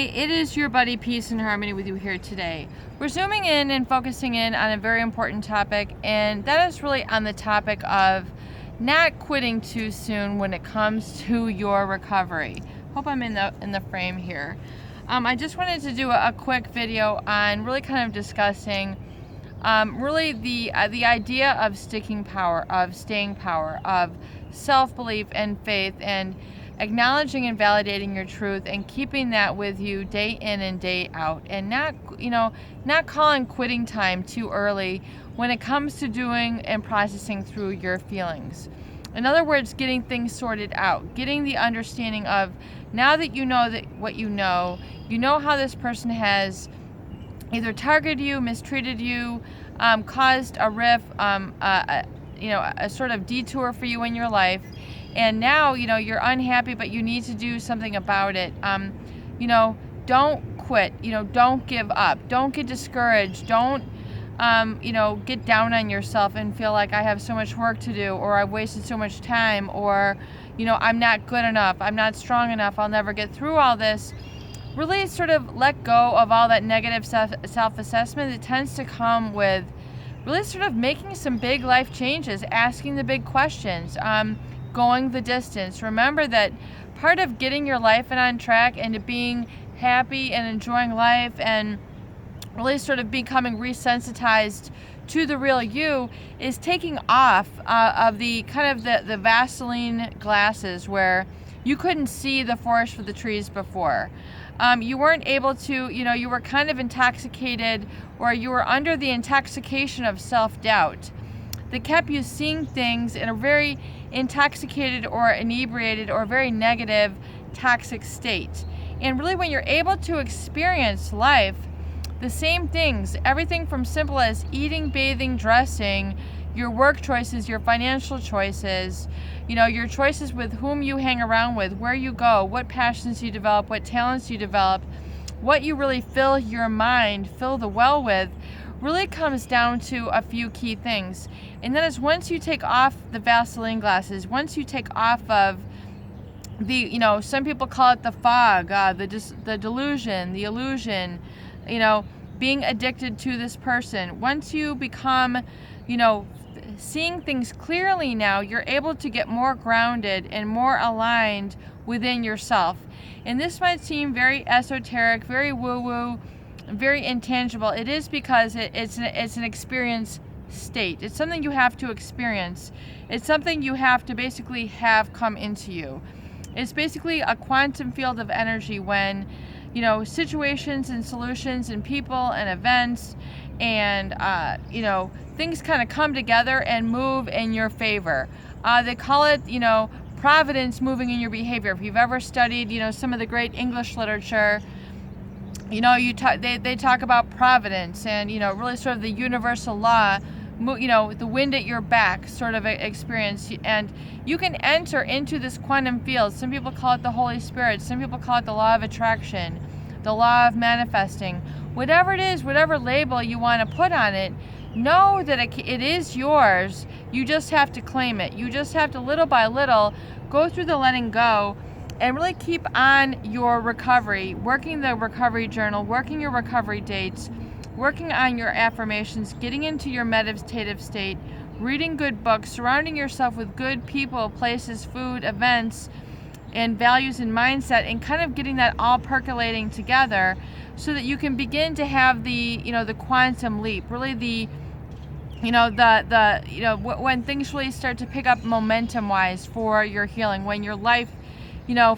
it is your buddy Peace and Harmony with you here today. We're zooming in and focusing in on a very important topic, and that is really on the topic of not quitting too soon when it comes to your recovery. Hope I'm in the frame here. I just wanted to do a quick video on really kind of discussing really the idea of sticking power, of staying power, of self-belief and faith, and acknowledging and validating your truth and keeping that with you day in and day out, and not calling quitting time too early when it comes to doing and processing through your feelings. In other words, getting things sorted out, getting the understanding of, now that you know that what you know how this person has either targeted you, mistreated you, caused a rift, a sort of detour for you in your life, and now you're unhappy, but you need to do something about it. Don't quit. Don't give up. Don't get discouraged. Don't get down on yourself and feel like I have so much work to do, or I've wasted so much time, or I'm not good enough, I'm not strong enough, I'll never get through all this. Really sort of let go of all that negative self-assessment that tends to come with really sort of making some big life changes, asking the big questions, going the distance. Remember that part of getting your life on track and to being happy and enjoying life and really sort of becoming resensitized to the real you is taking off of the kind of the Vaseline glasses where you couldn't see the forest for the trees before. You weren't able to, you were kind of intoxicated, or you were under the intoxication of self-doubt that kept you seeing things in a very intoxicated or inebriated or very negative, toxic state. And really, when you're able to experience life, the same things, everything from simple as eating, bathing, dressing, your work choices, your financial choices, your choices with whom you hang around with, where you go, what passions you develop, what talents you develop, what you really fill your mind, fill the well with, really comes down to a few key things. And that is, once you take off the Vaseline glasses, once you take off of the, some people call it the fog, the delusion, the illusion, being addicted to this person. Once you become, seeing things clearly now, you're able to get more grounded and more aligned within yourself. And this might seem very esoteric, very woo-woo, very intangible. It is because it's an experience state. It's something you have to experience. It's something you have to basically have come into you. It's basically a quantum field of energy when situations and solutions and people and events and things kind of come together and move in your favor. They call it providence moving in your behavior. If you've ever studied some of the great English literature, they talk about providence and really sort of the universal law, the wind at your back sort of experience, and you can enter into this quantum field. Some people call it the Holy Spirit, some people call it the law of attraction, the law of manifesting. Whatever it is, whatever label you want to put on it, know that it is yours. You just have to claim it. You just have to, little by little, go through the letting go and really keep on your recovery, working the recovery journal, working your recovery dates, working on your affirmations, getting into your meditative state, reading good books, surrounding yourself with good people, places, food, events, and values and mindset, and kind of getting that all percolating together so that you can begin to have the quantum leap, really when things really start to pick up momentum wise for your healing, when your life,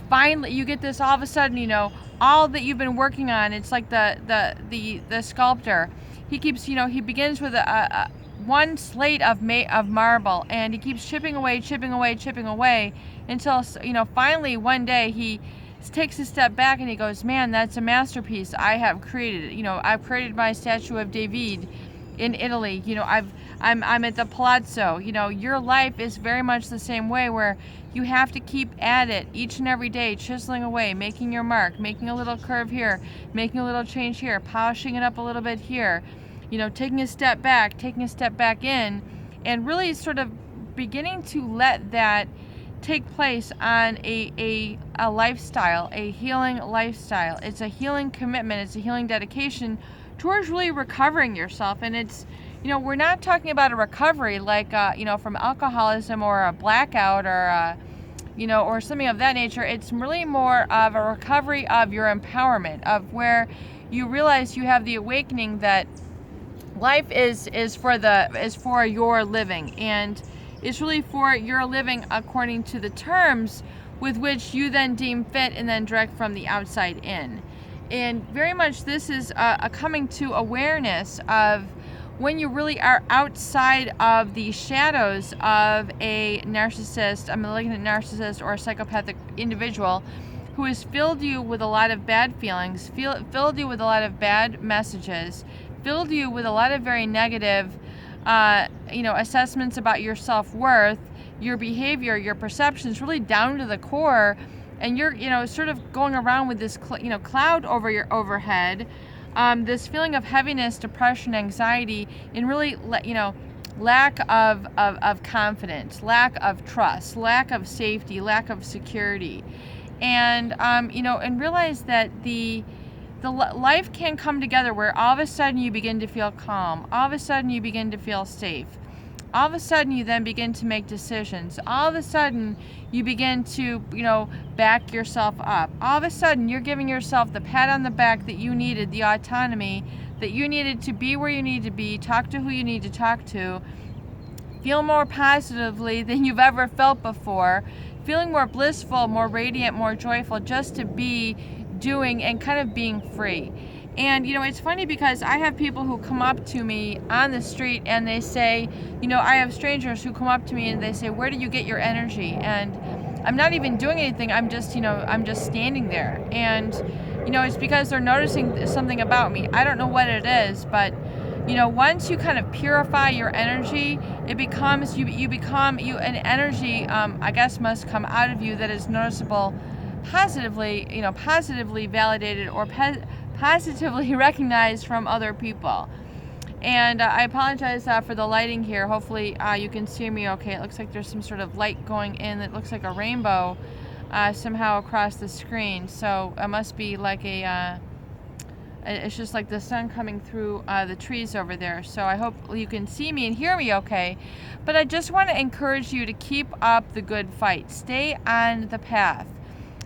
finally you get this all of a sudden, all that you've been working on. It's like the sculptor. He keeps, he begins with a one slate of marble, and he keeps chipping away until finally one day he takes a step back and he goes, man, that's a masterpiece. I have created it. I've created my statue of David in Italy. I'm at the Palazzo. Your life is very much the same way, where you have to keep at it each and every day, chiseling away, making your mark, making a little curve here, making a little change here, polishing it up a little bit here, taking a step back in, and really sort of beginning to let that take place on a lifestyle, a healing lifestyle. It's a healing commitment. It's a healing dedication towards really recovering yourself. And it's, we're not talking about a recovery like, from alcoholism or a blackout or, or something of that nature. It's really more of a recovery of your empowerment, of where you realize you have the awakening that life is for your living, and it's really for your living according to the terms with which you then deem fit and then direct from the outside in. And very much this is a coming to awareness of when you really are outside of the shadows of a narcissist, a malignant narcissist, or a psychopathic individual who has filled you with a lot of bad feelings, filled you with a lot of bad messages, filled you with a lot of very negative assessments about your self-worth, your behavior, your perceptions, really down to the core, and you're sort of going around with this cloud over your overhead, this feeling of heaviness, depression, anxiety, and really lack of confidence, lack of trust, lack of safety, lack of security, and and realize that the life can come together where all of a sudden you begin to feel calm, all of a sudden you begin to feel safe, all of a sudden you then begin to make decisions, all of a sudden you begin to back yourself up, all of a sudden you're giving yourself the pat on the back that you needed, the autonomy that you needed to be where you need to be, talk to who you need to talk to, feel more positively than you've ever felt before, feeling more blissful, more radiant, more joyful, just to be doing and kind of being free. And it's funny because I have people who come up to me on the street and they say, I have strangers who come up to me and they say, where do you get your energy? And I'm not even doing anything. I'm just standing there. And it's because they're noticing something about me. I don't know what it is, but once you kind of purify your energy, it becomes an energy, I guess, must come out of you that is noticeable positively, positively validated or positively recognized from other people. And I apologize for the lighting here. Hopefully you can see me okay. It looks like there's some sort of light going in that looks like a rainbow somehow across the screen. So it must be like it's just like the sun coming through the trees over there. So I hope you can see me and hear me okay. But I just want to encourage you to keep up the good fight. Stay on the path.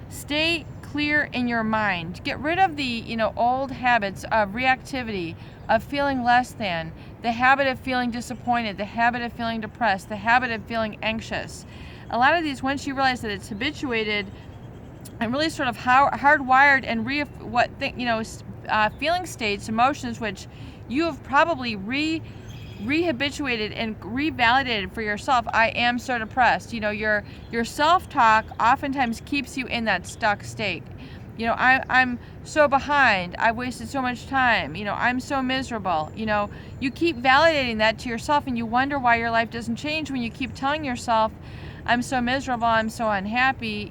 Stay clear in your mind. Get rid of the old habits of reactivity, of feeling less than, the habit of feeling disappointed, the habit of feeling depressed, the habit of feeling anxious. A lot of these, once you realize that it's habituated and really sort of hardwired and feeling states, emotions which you have probably rehabituated and revalidated for yourself. I am so depressed. Your self-talk oftentimes keeps you in that stuck state. I'm so behind. I've wasted so much time. I'm so miserable. You keep validating that to yourself, and you wonder why your life doesn't change when you keep telling yourself, I'm so miserable, I'm so unhappy,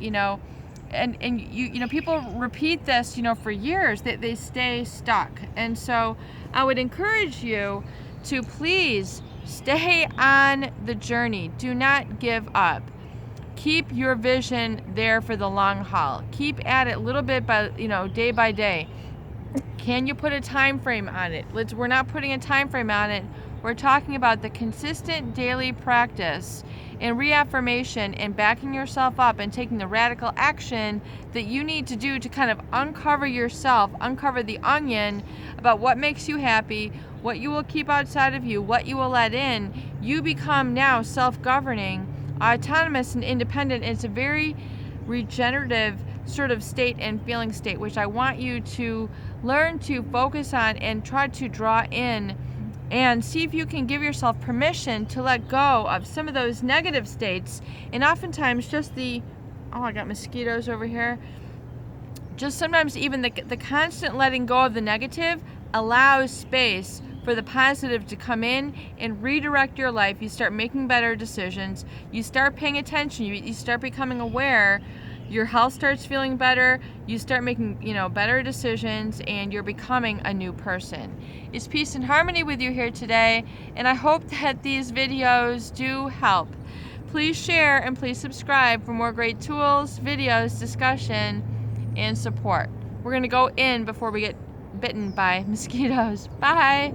and you people repeat this, for years, that they stay stuck. And so I would encourage you to please stay on the journey. Do not give up. Keep your vision there for the long haul. Keep at it little bit by, day by day. Can you put a time frame on it? We're not putting a time frame on it. We're talking about the consistent daily practice and reaffirmation and backing yourself up and taking the radical action that you need to do to kind of uncover yourself, uncover the onion about what makes you happy, what you will keep outside of you, what you will let in. You become now self-governing, autonomous, and independent. It's a very regenerative sort of state and feeling state, which I want you to learn to focus on and try to draw in and see if you can give yourself permission to let go of some of those negative states. And oftentimes just I got mosquitoes over here. Just sometimes even the constant letting go of the negative allows space for the positive to come in and redirect your life. You start making better decisions. You start paying attention. You start becoming aware. Your health starts feeling better. You start making, better decisions, and you're becoming a new person. It's peace and harmony with you here today, and I hope that these videos do help. Please share and please subscribe for more great tools, videos, discussion, and support. We're going to go in before we get bitten by mosquitoes. Bye.